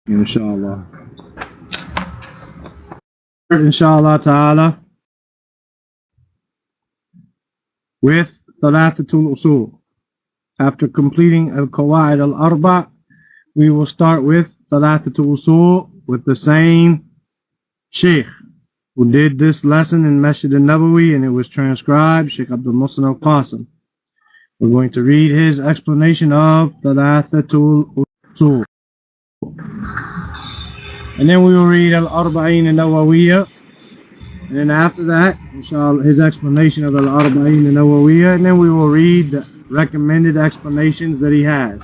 Inshallah. Inshallah ta'ala with Thalathat-ul-Usul. After completing al-Qawaid al-Arba, we will start with Thalathat-ul-Usul with the same Sheikh who did this lesson in Masjid al-Nabawi, and it was transcribed, Sheikh Abdul Muhsin al-Qasim. We're going to read his explanation of Thalathat-ul-Usul. And then we will read Al-Arba'in al-Nawawiyya. And then after that, inshallah, his explanation of Al-Arba'in al-Nawawiyya. And then we will read the recommended explanations that he has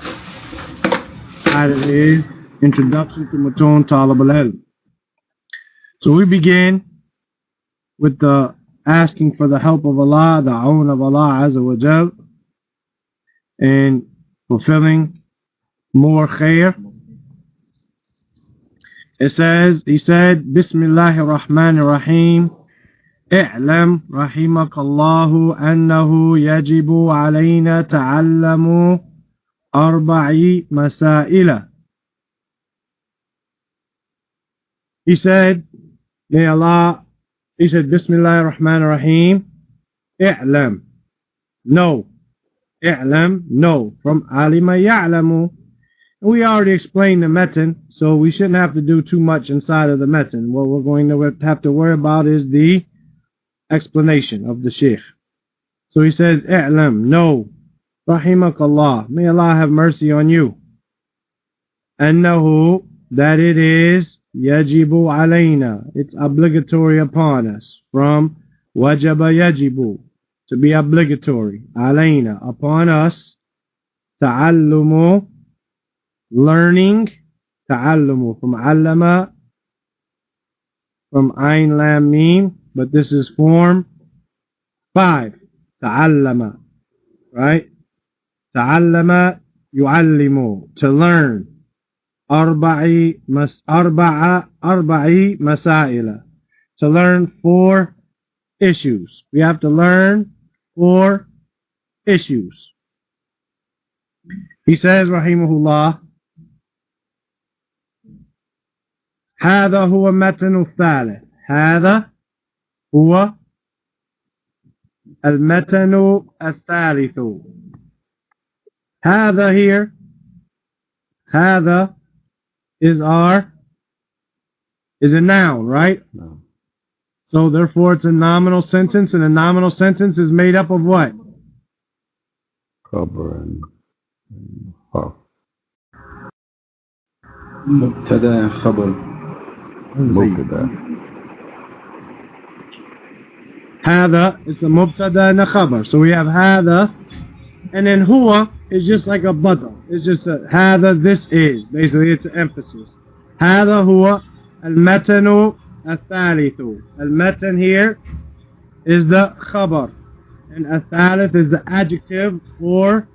out of his Introduction to Matun Talib al-Ilm. So we begin with the asking for the help of Allah, the aun of Allah Azza wa Jal, and fulfilling more khair. It says, he said, Bismillahir Rahmanir Rahim, I'lam rahimakallahu annahu yajibu alayna ta'allamu arba'i masaila. He said, may Allah, he said, Bismillahir Rahmanir Rahim, I'lam, know, I'lam, know, from alima ya'lamu. We already explained the metan, so we shouldn't have to do too much inside of the metan. What we're going to have to worry about is the explanation of the Sheikh. So he says, I'lam, know, rahimakallah, may Allah have mercy on you. Annahu, that it is, yajibu alayna, it's obligatory upon us. From wajaba yajibu, to be obligatory, alayna, upon us, ta'allumu, learning, ta'allumu, from allama, from ayn lam mim, but this is form 5, ta'allama, right? Ta'allama yu'allimu, to learn, arba'i masaila, to learn 4 issues. We have to learn 4 issues. He says, rahimahullah, هذا هو متن الثالث. هذا هو المتن الثالث. هذا here, هذا is a noun, right? No. So therefore it's a nominal sentence, and a nominal sentence is made up of what? Khabar and harf. Mubtada and khabar. Hada is the mubtada and the khabar. So we have hada, and then huwa is just like a badal. It's just a hada, this is. Basically it's an emphasis. Hada huwa al-matanu al-thalithu. Al-matan here is the khabar, and al-thalith is the adjective for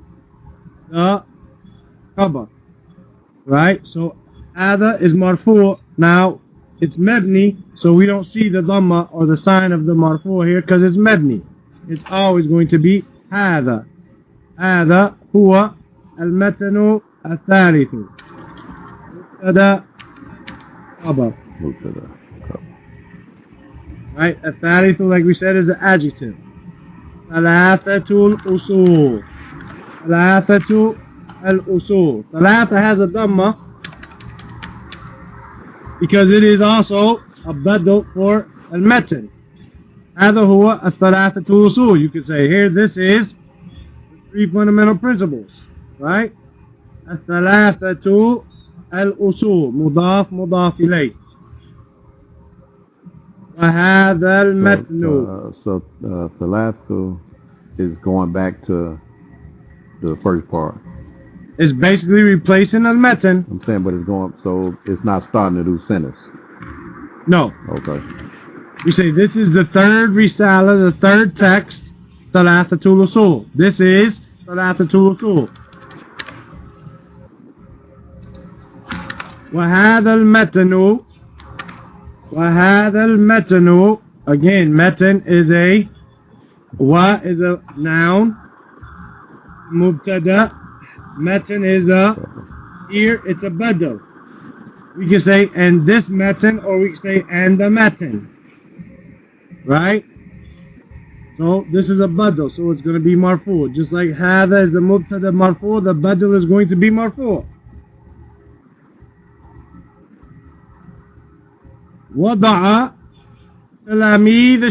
the khabar. Right? So hada is marfu'. Now it's mabni, so we don't see the dhamma or the sign of the marfu here because it's mabni. It's always going to be hada. Hada huwa al-matanu al-thalithu. Mubtada khabar. Right? Al-thalithu, like we said, is an adjective. Thalathatul-Usul. Thalathatul-Usul. Thalatha has a dhamma because it is also a badal for al-matan. هذا هو الثلاثة-ul-usul. You could say here, this is the 3 fundamental principles, right? الثلاثة-ul-usul, مضاف مضاف إليه. وهذا المتن. So thalatha is going back to the first part. It's basically replacing al-matan. I'm saying, but it's going, so it's not starting a new sentence. No. Okay. We say this is the 3rd risala, the 3rd text, Thalathatul-Usul. This is Thalathatul-Usul. وهذا المتن, again, matan is a noun, mubtada, matan is a, here it's a badal. We can say and this matan, or we can say and the matan. Right? So this is a badal, so it's going to be marfu. Just like hada is the mubtada marfu, the badal is going to be marfu. وضع تلاميذ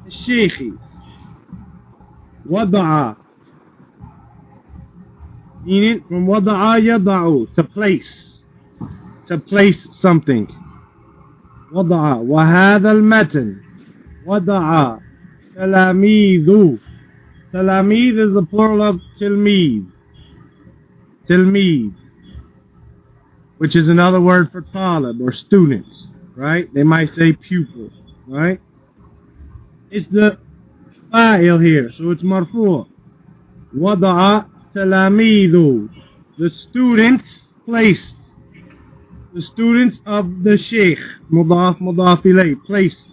الشيخ. وضع, meaning from وضع يضع, to place something. وضع وهذا المتن وضع تلاميذ. تلاميذ is the plural of tilmid. Tilmid, which is another word for talib or students, right? They might say pupil, right? It's the fa'il here, so it's marfu'. وضع تلاميذ, the students placed. The students of the sheikh, mudaf mudaf ilay, placed.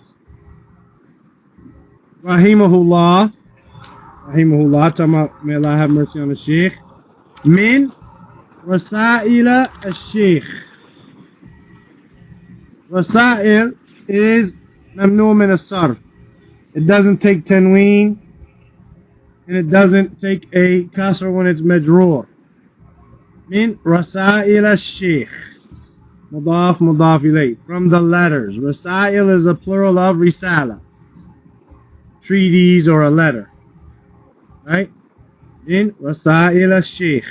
Rahimahullah, may Allah have mercy on the sheikh. Min rasail al-sheikh. Rasail is mamnu min as-sarf. It doesn't take tanween, and it doesn't take a kasr when it's majroor. Min rasail al-sheikh. Mudaf mudaf ilay, from the letters. Rasail is a plural of risala, treatise or a letter, right? In rasail al-sheikh.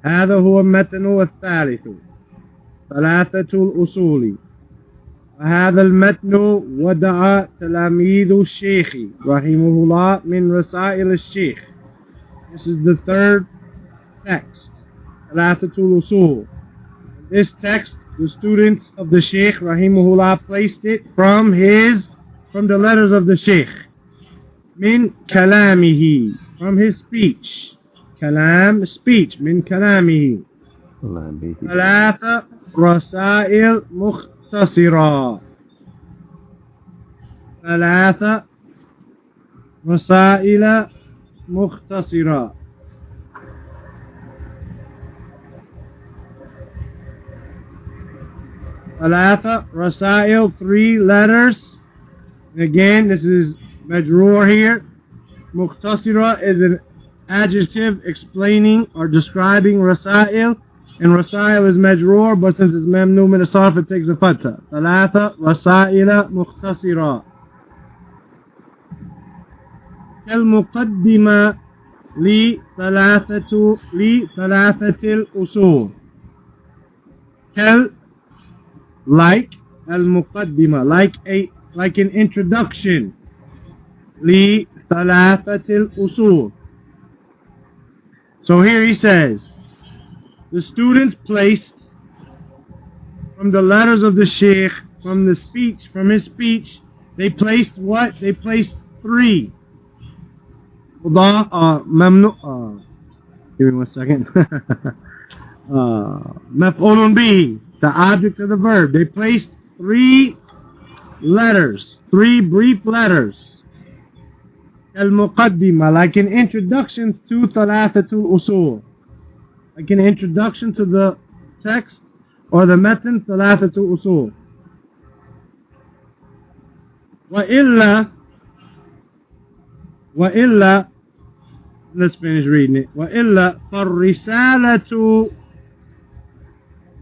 هذا هو المتن الثالث ثلاثة الأصول. وهذا المتن وضع تلاميذ الشيخ رحمه الله من رسائل الشيخ. This is the third text, Thalathat-ul-Usul. This text, the students of the Sheikh rahimahullah placed it from the letters of the Sheikh. Min kalamihi, from his speech. Kalam, speech. Min kalamihi. Thalatha rasail mukhtasira. Thalatha rasail mukhtasira. Thalatha rasail, 3 letters. And again, this is majroor here. Mukhtasira is an adjective explaining or describing rasail, and rasail is majroor, but since it's mamnu min as-sarf, it takes a fatha. Thalatha rasail mukhtasira. كالمقدمة لثلاثة الأصول. Like al-muqaddima, like an introduction. Li thalathatil usul. So here he says, the students placed from the letters of the sheikh, from his speech, they placed what? They placed 3. Mamnu. Give me 1 second. Maf'ulun bihi, the object of the verb. They placed 3 letters, 3 brief letters. Al-Muqaddimah, like an introduction to Thalathatul-Usul. Like an introduction to the text or the matan Thalathatul-Usul. وإلا, let's finish reading it. وإلا فالرسالة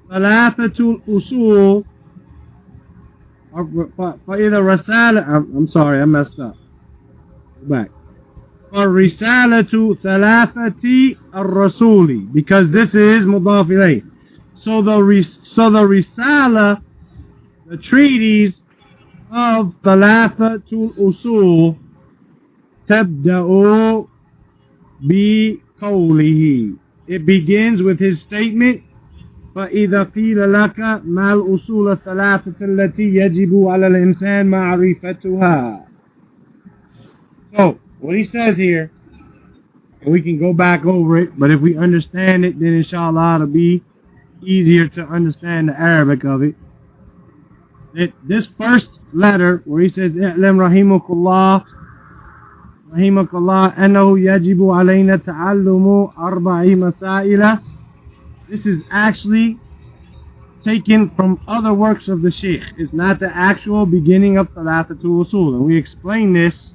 Thalathatul-Usul, فإذا رسالة, I'm sorry, I messed up. Go back. فالرسالة ثلاثة الرسول, because this is mudaf ilayh. So the risala, the treatise of Thalathatul-Usul, تبدأ بقوله. It begins with his statement, فإذا قيل لك ما الأصول الثلاثة التي يجب على الإنسان معرفتها. So, what he says here, and we can go back over it, but if we understand it, then inshallah it'll be easier to understand the Arabic of it. This first letter, where he says, اعلم رحمك الله أنه يجب علينا تعلم 4 مسائل. This is actually taken from other works of the Sheikh. It's not the actual beginning of Thalathat-ul-Usul. And we explained this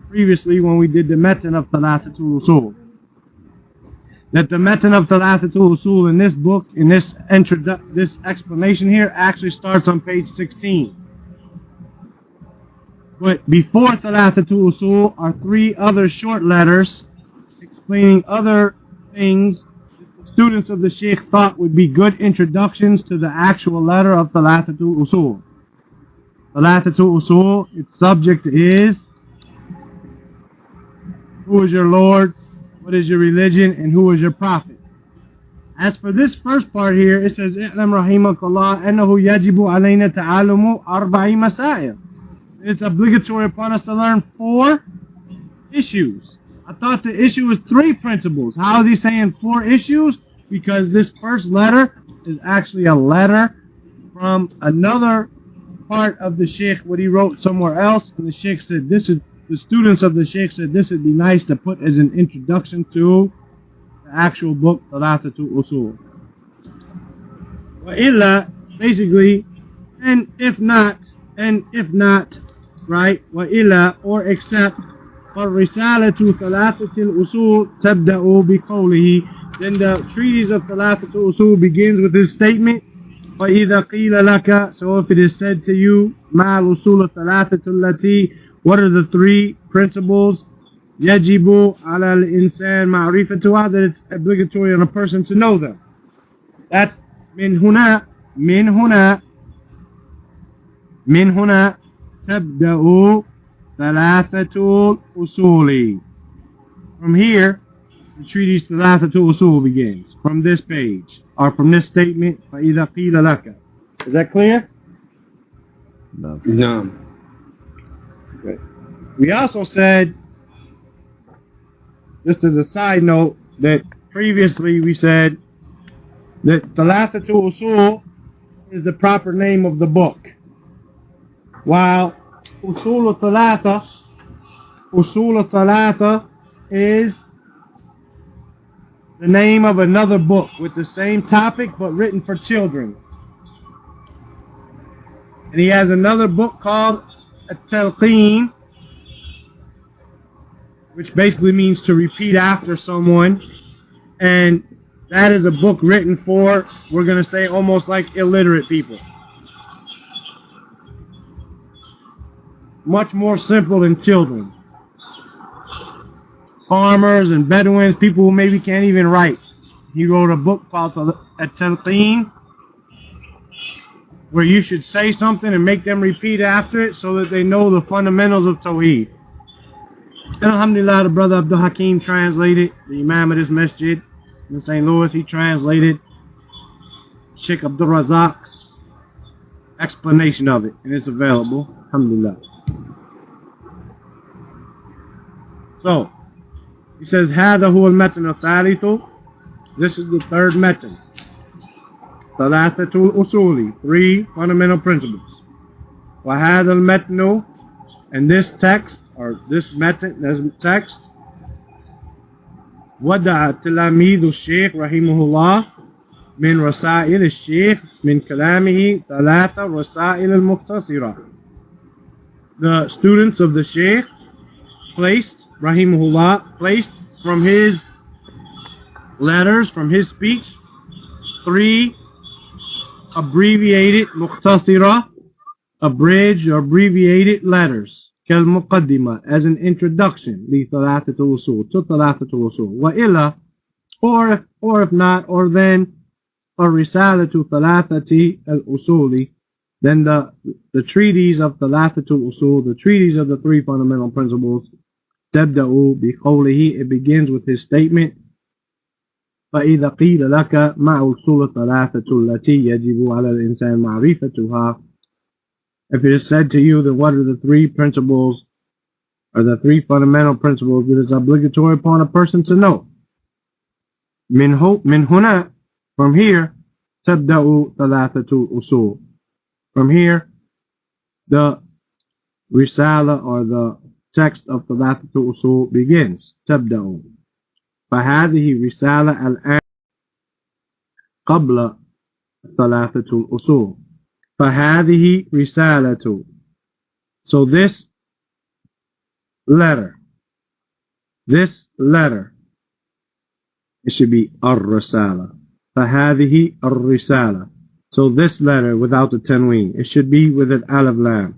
previously when we did the matan of Thalathat-ul-Usul. That the matan of Thalathat-ul-Usul in this book, in this explanation here, actually starts on page 16. But before Thalathat-ul-Usul are 3 other short letters explaining other things that the students of the Sheikh thought would be good introductions to the actual letter of Thalathat-ul-Usul. Thalathat-ul-Usul, its subject is: who is your Lord, what is your religion, and who is your prophet? As for this first part here, it says, "I'lam rahimakallah annahu yajibu alayna ta'alumu arba'i masail." It's obligatory upon us to learn 4 issues. I thought the issue was 3 principles. How is he saying 4 issues? Because this first letter is actually a letter from another part of the Sheikh, what he wrote somewhere else, and the Sheikh said this is, the students of the Sheikh said this would be nice to put as an introduction to the actual book, Thalathat-ul-Usul. Wa basically, and if not, right, wa or except, فَالرِّسَالَةُ ثَلَاثَةِ الْأُصُولِ تَبْدَأُ بِقَوْلِهِ. Then the treatise of Thalathat-ul-Usul begins with his statement, فَإِذَا قِيلَ لَكَ. So if it is said to you, مَا الْأُصُولُ الثَّلَاثَةُ الَّتِي, what are the 3 principles? يَجِبُ عَلَى الْإِنسَانِ مَعْرِفَتُهَا, that it's obligatory on a person to know them. That's من هنا تبدأ Thalathatul-Usul. From here, the treatise Thalathatul-Usul begins. From this page, or from this statement, فَإِذَا قِيلَ لَكَ. Is that clear? No. No. Okay. We also said, just as a side note, that previously we said that Thalathatul-Usul is the proper name of the book, while Usul al-Thalatha is the name of another book with the same topic but written for children. And he has another book called At-Talqeen, which basically means to repeat after someone. And that is a book written for, we're going to say, almost like illiterate people. Much more simple than children. Farmers and Bedouins, people who maybe can't even write. He wrote a book called At-Talqeen, where you should say something and make them repeat after it so that they know the fundamentals of Tawheed. And alhamdulillah, the brother Abdul Hakim translated, the Imam of this masjid in St. Louis, he translated Sheikh Abdul Razak's explanation of it, and it's available, alhamdulillah. So, he says, هذا هو المتن الثالث. This is the third matan. Thalathatul-Usul, 3 fundamental principles. وهذا المتن, and this text, or this matan, this text, وضع تلاميذ الشيخ رحمه الله من رسائل الشيخ من كلامه 3 رسائل المختصرة. The students of the Sheikh placed, rahimahullah, placed from his letters, from his speech, 3 abbreviated, mukhtasira, abridged or abbreviated letters, كالمقدمة, as an introduction, لثلاثة-الأصول, to Thalathatul-Usul. وإلا, or if not, or then, الرسالة ثلاثة-الأصول, then the treatise of Thalathatul-Usul, the treatise of the 3 fundamental principles, تبدأ بقوله, it begins with his statement, فإذا قيل لك ما أصول الثلاثة التي يجب على الإنسان معرفتها. If it is said to you that what are the 3 principles, or the 3 fundamental principles that is obligatory upon a person to know. من هنا, from here, تبدأ Thalathatul-Usul. From here, the Risala, or the text of Thalathatul-Usul begins. تبدأ. فهذه رسالة الآن قبل ثلاثة الأصول. فهذه رسالة. So this letter, it should be الرسالة. فهذه الرسالة. So this letter without the tanween, it should be with an alif lam.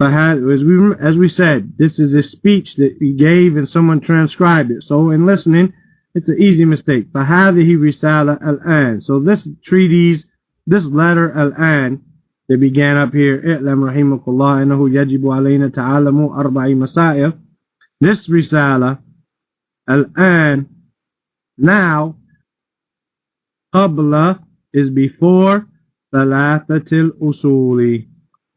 As we said, this is a speech that he gave and someone transcribed it. So in listening, it's an easy mistake. فهذه رسالة الآن. So this treatise, this letter الآن, that began up here, اعلم رحمك الله أنه يجب علينا تعلم أربع مسائل. This رسالة الآن, now, قبل is before ثلاثة-ul-Usul.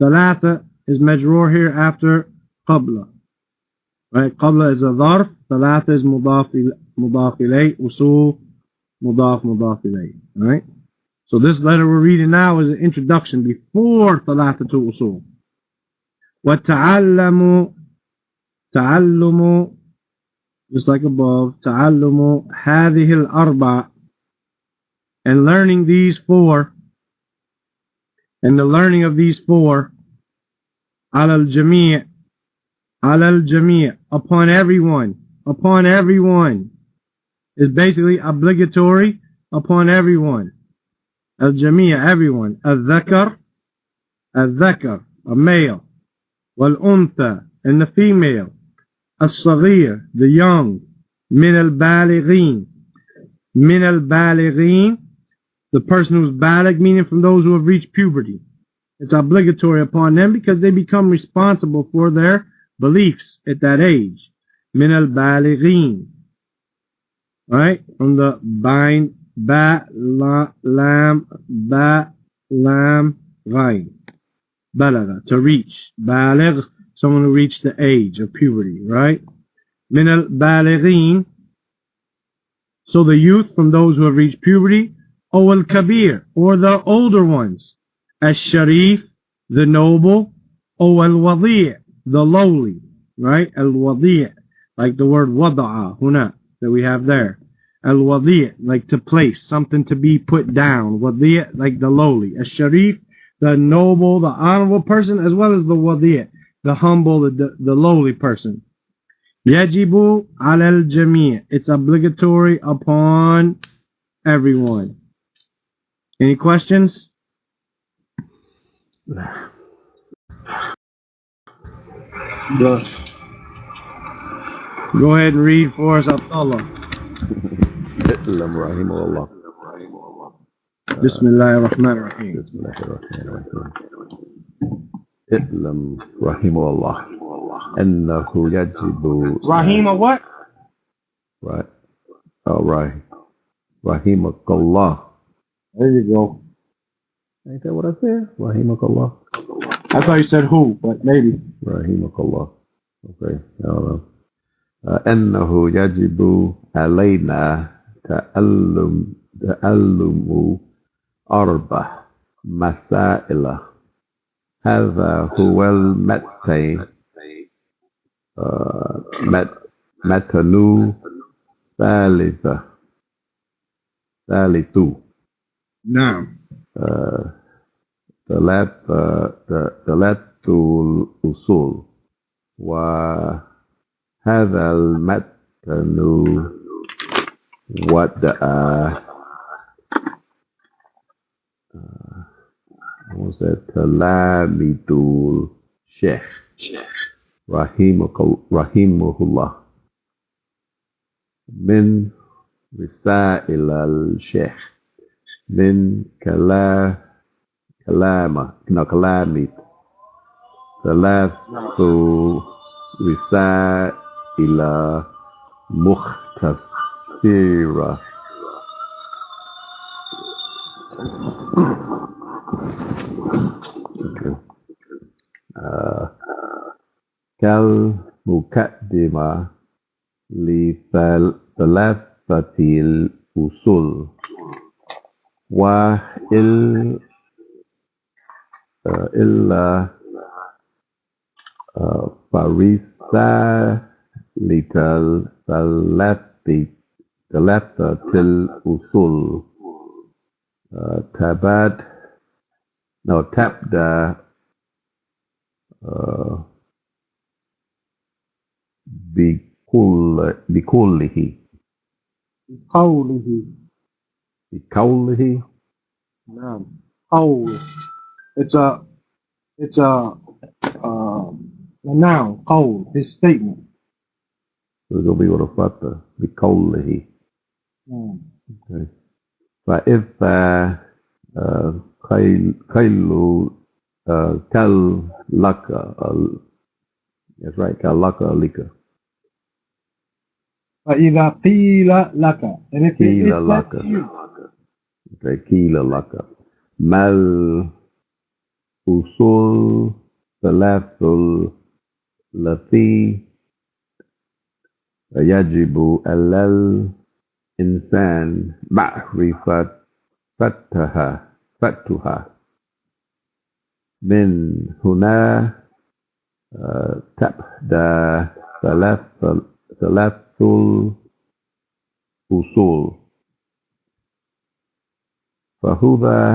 ثلاثة is majroor here after قبل. Right? قبل is a ظرف. ثلاثة is مضاف إليه. usul مضاف إليه. Right? So this letter we're reading now is an introduction before Thalathat-ul-Usul. وَتَعَلَّمُ تعلم, just like above, تعلم هذه الأربع, and learning these four, and the learning of these four, على الجميع, upon everyone, is basically obligatory upon everyone. الجميع, everyone. الذكر, a male. والأنثى, and the female. الصغير, the young. من البالغين, the person who's baligh, meaning from those who have reached puberty. It's obligatory upon them because they become responsible for their beliefs at that age. من البالغين. Right? From the bind, lam, ghain. Balagha, to reach. Baligh, someone who reached the age of puberty, right? Min al-balighin, so the youth from those who have reached puberty. Or al-kabir, or the older ones. Al-sharif, the noble. Or al-wadi', the lowly, right? Al-wadi', like the word wada'a, huna, that we have there. Al-wadi', like to place, something to be put down. Wadi', like the lowly. Al-sharif, the noble, the honorable person, as well as the wadi', the humble, the lowly person. Yajibu ala al-jami', it's obligatory upon everyone. Any questions? Go ahead and read for us, Abdullah. Bismillahirrahmanirrahim. اعلم رحمه الله أنه يجب Rahima what? Right. All right. Rahimakallah. There you go. Ain't that what I said? Rahimakallah. I thought you said who, but maybe. Rahimakallah. Okay. I don't know. أنه يجب علينا تعلم أربع مسائل. هذا هو المتن ثالث. نعم. ثلاث-ul-Usul. وهذا المتن ودأ تلاميذ الشيخ رحمه الله من رسائل الشيخ من كلامه ثلاث رسائل مختصرة. كالمقدمة لثلاثة-ul-Usul وإلا فرسالة ثلاثة-ul-Usul Tabat. No, tabda. بكله. قوله. بقوله. نعم. قول. It's a noun. قول. His statement. So it's going to be with a fatha. بقوله. Okay. فإذا خيل كاللك. That's right. كاللك لك. فإذا قيل لك. And if it is said to you. Okay. قيل لك. ما الأصول ثلاث التي يجب على الإنسان فتها من هنا تبدأ ثلاث الأصول فهذه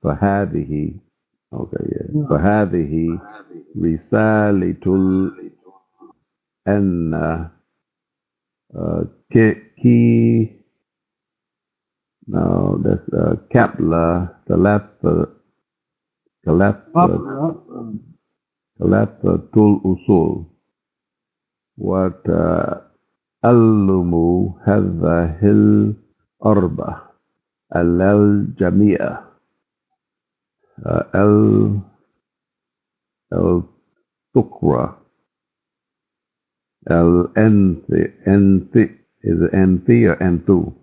رسالة فهذه رسالة أن that's كابلة ثلاثة الأصول وتعلم هذه الأربع على الجميع التقوى is it anthi or anthu?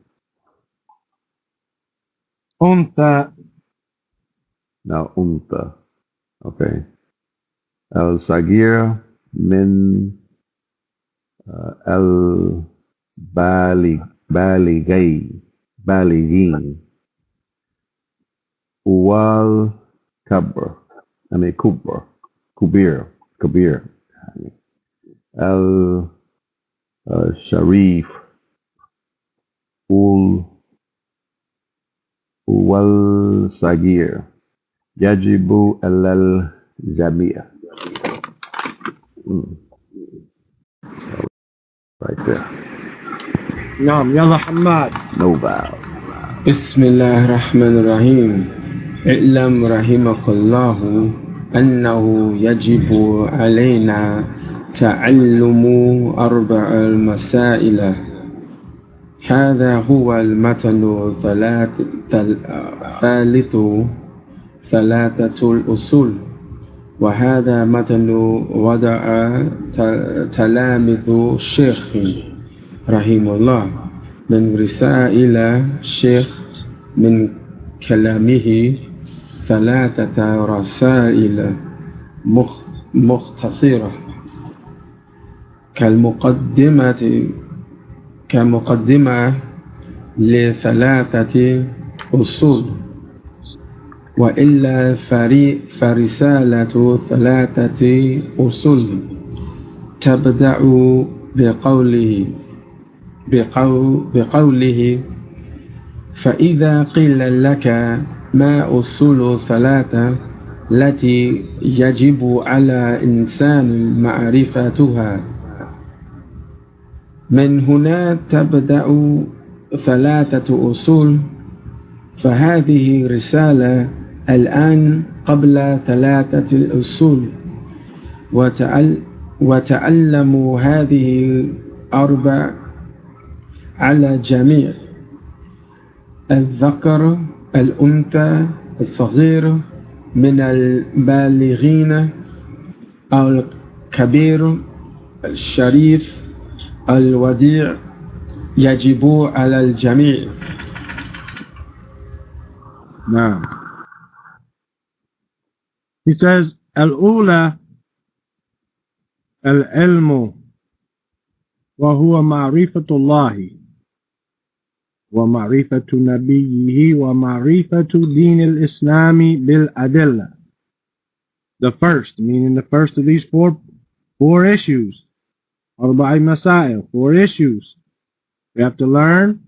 أنت. No, unta. Okay. الصغير من بالغين والكبر كبير الشريف والصغير يجب على الجميع. Right there. نعم. يلا حماد. No vowel. بسم الله الرحمن الرحيم. اعلم رحمك الله أنه يجب علينا تعلم أربع المسائل. هذا هو المتن الثالث ثلاثة الأصول. وهذا متن وضع تلاميذ الشيخ رحمه الله من رسائل الشيخ من كلامه ثلاثة رسائل مختصرة كمقدمة لثلاثة أصول. وإلا فرسالة ثلاثة أصول تبدأ بقوله فإذا قيل لك ما أصول ثلاثة التي يجب على إنسان معرفتها من هنا تبدأ ثلاثة أصول. فهذه رسالة الآن قبل ثلاثة الأصول. وتعلموا هذه أربع على الجميع: الذكر، الأنثى، الصغير من البالغين، الكبير، الشريف، الوديع، يجب على الجميع. نعم. He says الأولى العلم وهو معرفة الله ومعرفة نبيه ومعرفة دين الإسلام بالأدلة. The first, meaning the first of these four issues, أربع مسائل, 4 issues. We have to learn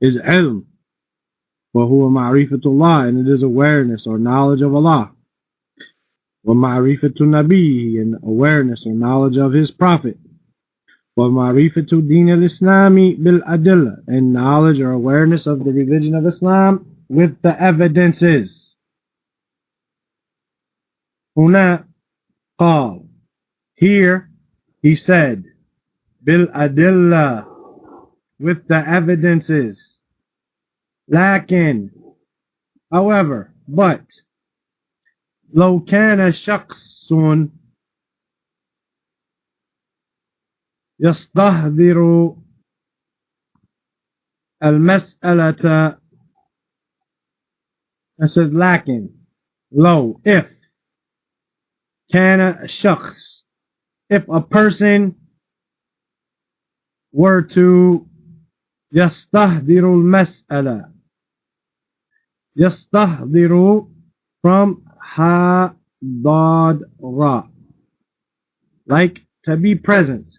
is ilm, وهو معرفة الله, and it is awareness or knowledge of Allah. ومعرفة نبيه, and awareness or knowledge of his prophet. ومعرفة دين الإسلام بالأدلة, and knowledge or awareness of the religion of Islam with the evidences. هنا قال, here he said, بالأدلة, with the evidences. لكن, however, but, لو كان شخص يستحضر المسألة, I said لكن, low, if, كان شخص, if a person were to يستحضر المسألة, يستحضر from حضر, like to be present.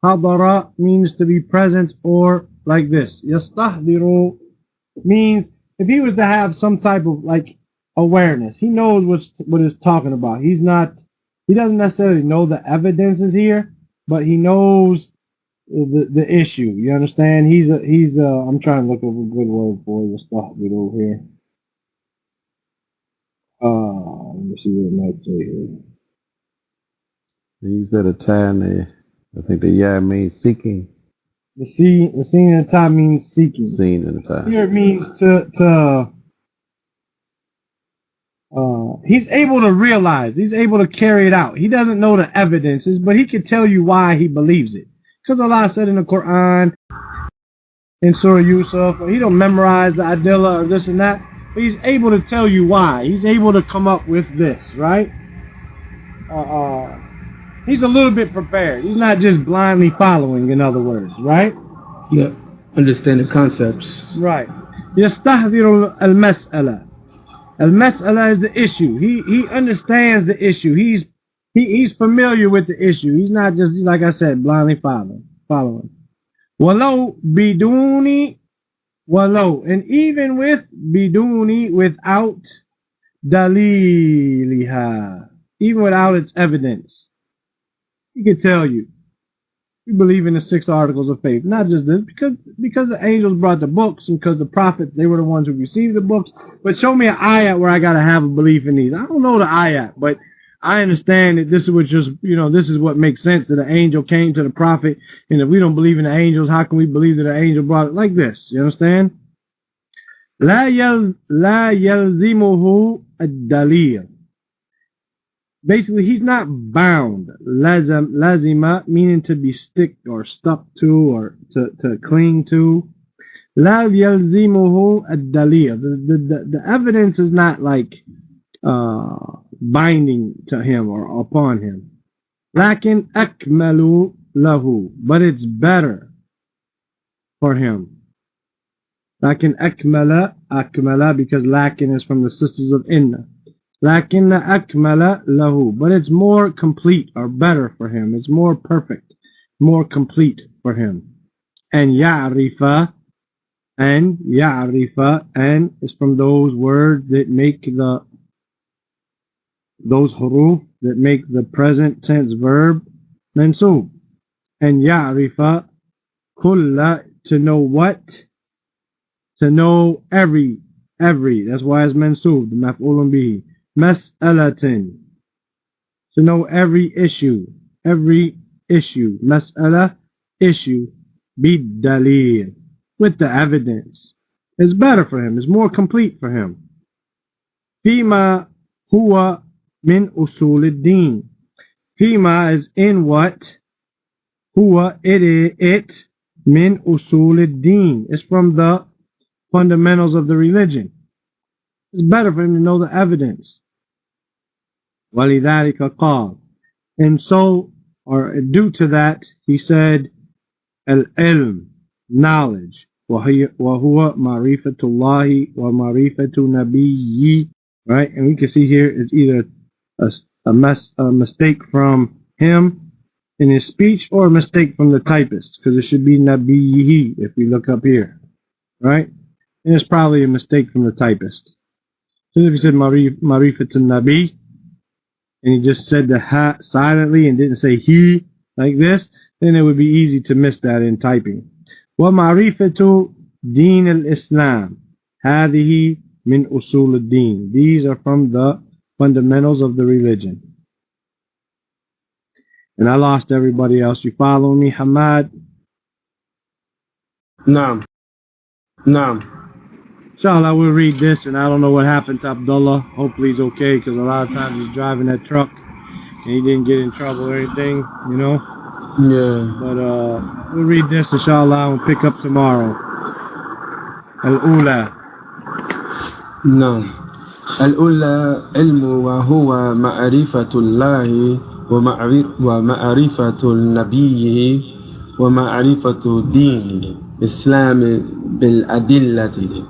حضر means to be present, or like this. يستحضر means if he was to have some type of like awareness, he knows what it's talking about. He doesn't necessarily know the evidences here, but he knows the issue. You understand? I'm trying to look up a good word for يستحضر here. Let me see what it might say here. You said a time, I think the yeah means seeking. The scene at the top means seeking. Seen in the time. Here it means he's able to realize, he's able to carry it out. He doesn't know the evidences, but he can tell you why he believes it. Because Allah said in the Quran, in Surah Yusuf, he don't memorize the adillah or this and that, but he's able to tell you why. He's able to come up with this, right? He's a little bit prepared. He's not just blindly following, in other words, right? Yeah, understand the concepts. Right. يستحضر المسألة. Al-mas'ala is the issue. He understands the issue. He's familiar with the issue. He's not just, like I said, blindly following. Walau biduni, walau, and even with biduni, without daliliha, even without its evidence. He can tell you. We believe in the 6 articles of faith. Not just this, because the angels brought the books, and because the prophets, they were the ones who received the books. But show me an ayat where I got to have a belief in these. I don't know the ayat, but I understand that this is what this is what makes sense, that an angel came to the prophet, and if we don't believe in the angels, how can we believe that an angel brought it like this? You understand? La yalzimuhu ad-dalil. Basically, he's not bound. Lazima, meaning to be sticked or stuck to or to cling to. La yalzimuhu ad-dalil. The evidence is not like binding to him or upon him. Lakin akmalu lahu. But it's better for him. Lakin akmala, because lakin is from the sisters of inna. Lakin akmala lahu, but it's more complete or better for him. It's more perfect, more complete for him. And ya'rifa, and it's from those words that make those huruf that make the present tense verb mansub. And ya'rifa, kulla, to know what? To know every. That's why it's mansub, the maf'ulun bihi. Mas'alatin, to know every issue, mas'ala, issue, bid-dalil, with the evidence. It's better for him, it's more complete for him. Fima huwa min usul ad-din. Fima is in what? Huwa, it, min usul ad-din. It's from the fundamentals of the religion. It's better for him to know the evidence. وَلِذَلِكَ قَالَ, and so, or due to that, he said, al-ilm, knowledge, وَهُوَ مَعْرِفَةُ اللَّهِ وَمَعْرِفَةُ نَبِيِّهِ, right? And we can see here it's either a mistake from him, in his speech or a mistake from the typist, because it should be nabiyihi if we look up here, right? And it's probably a mistake from the typist. So if he said marifatun nabi, and he just said the ha silently and didn't say he like this, then it would be easy to miss that in typing. Wa marifatu deen al-Islam. هذه min usul al-din. These are from the fundamentals of the religion. And I lost everybody else. You follow me, Hamad? Naam. Naam. Inshallah, we'll read this, and I don't know what happened to Abdullah. Hopefully he's okay, because a lot of times he's driving that truck, and he didn't get in trouble or anything, you know? Yeah. But we'll read this, inshallah, and we'll pick up tomorrow. Al-Ula. نعم. الأولى علم وهو معرفة الله ومعرفة النبي ومعرفة دين الإسلام بالأدلة.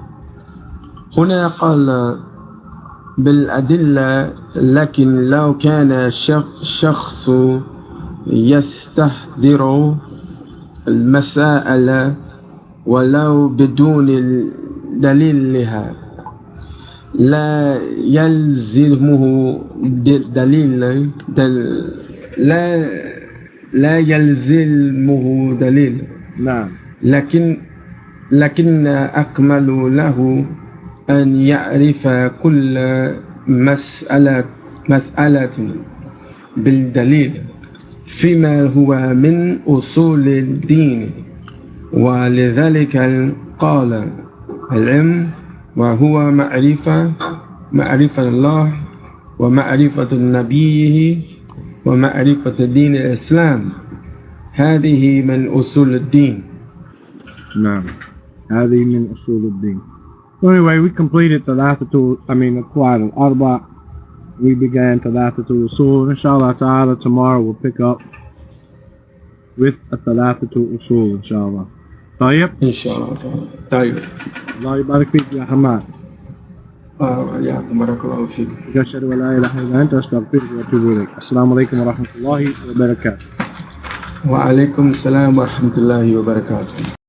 هنا قال بالأدلة، لكن لو كان شخص يستحضر المسائل ولو بدون دليلها لا يلزمه دليل لا يلزمه دليل. نعم. لكن أكمل له أن يعرف كل مسألة بالدليل فيما هو من أصول الدين. ولذلك قال العلم وهو معرفة الله ومعرفة نبيه ومعرفة دين الإسلام. هذه من أصول الدين. نعم. هذه من أصول الدين. So anyway, we completed Aqwal al-Arba. We began Thalathat-ul-Usul. Inshallah ta'ala, tomorrow we'll pick up with Thalathat-ul-Usul, inshallah. طيب؟ inshallah. طيب. الله يبارك فيك يا حماد. وإياكم بارك الله فيك. أشهد أن لا إله إلا أنت أستغفرك وأتوب إليك. السلام عليكم ورحمة الله وبركاته. وعليكم السلام ورحمة الله وبركاته.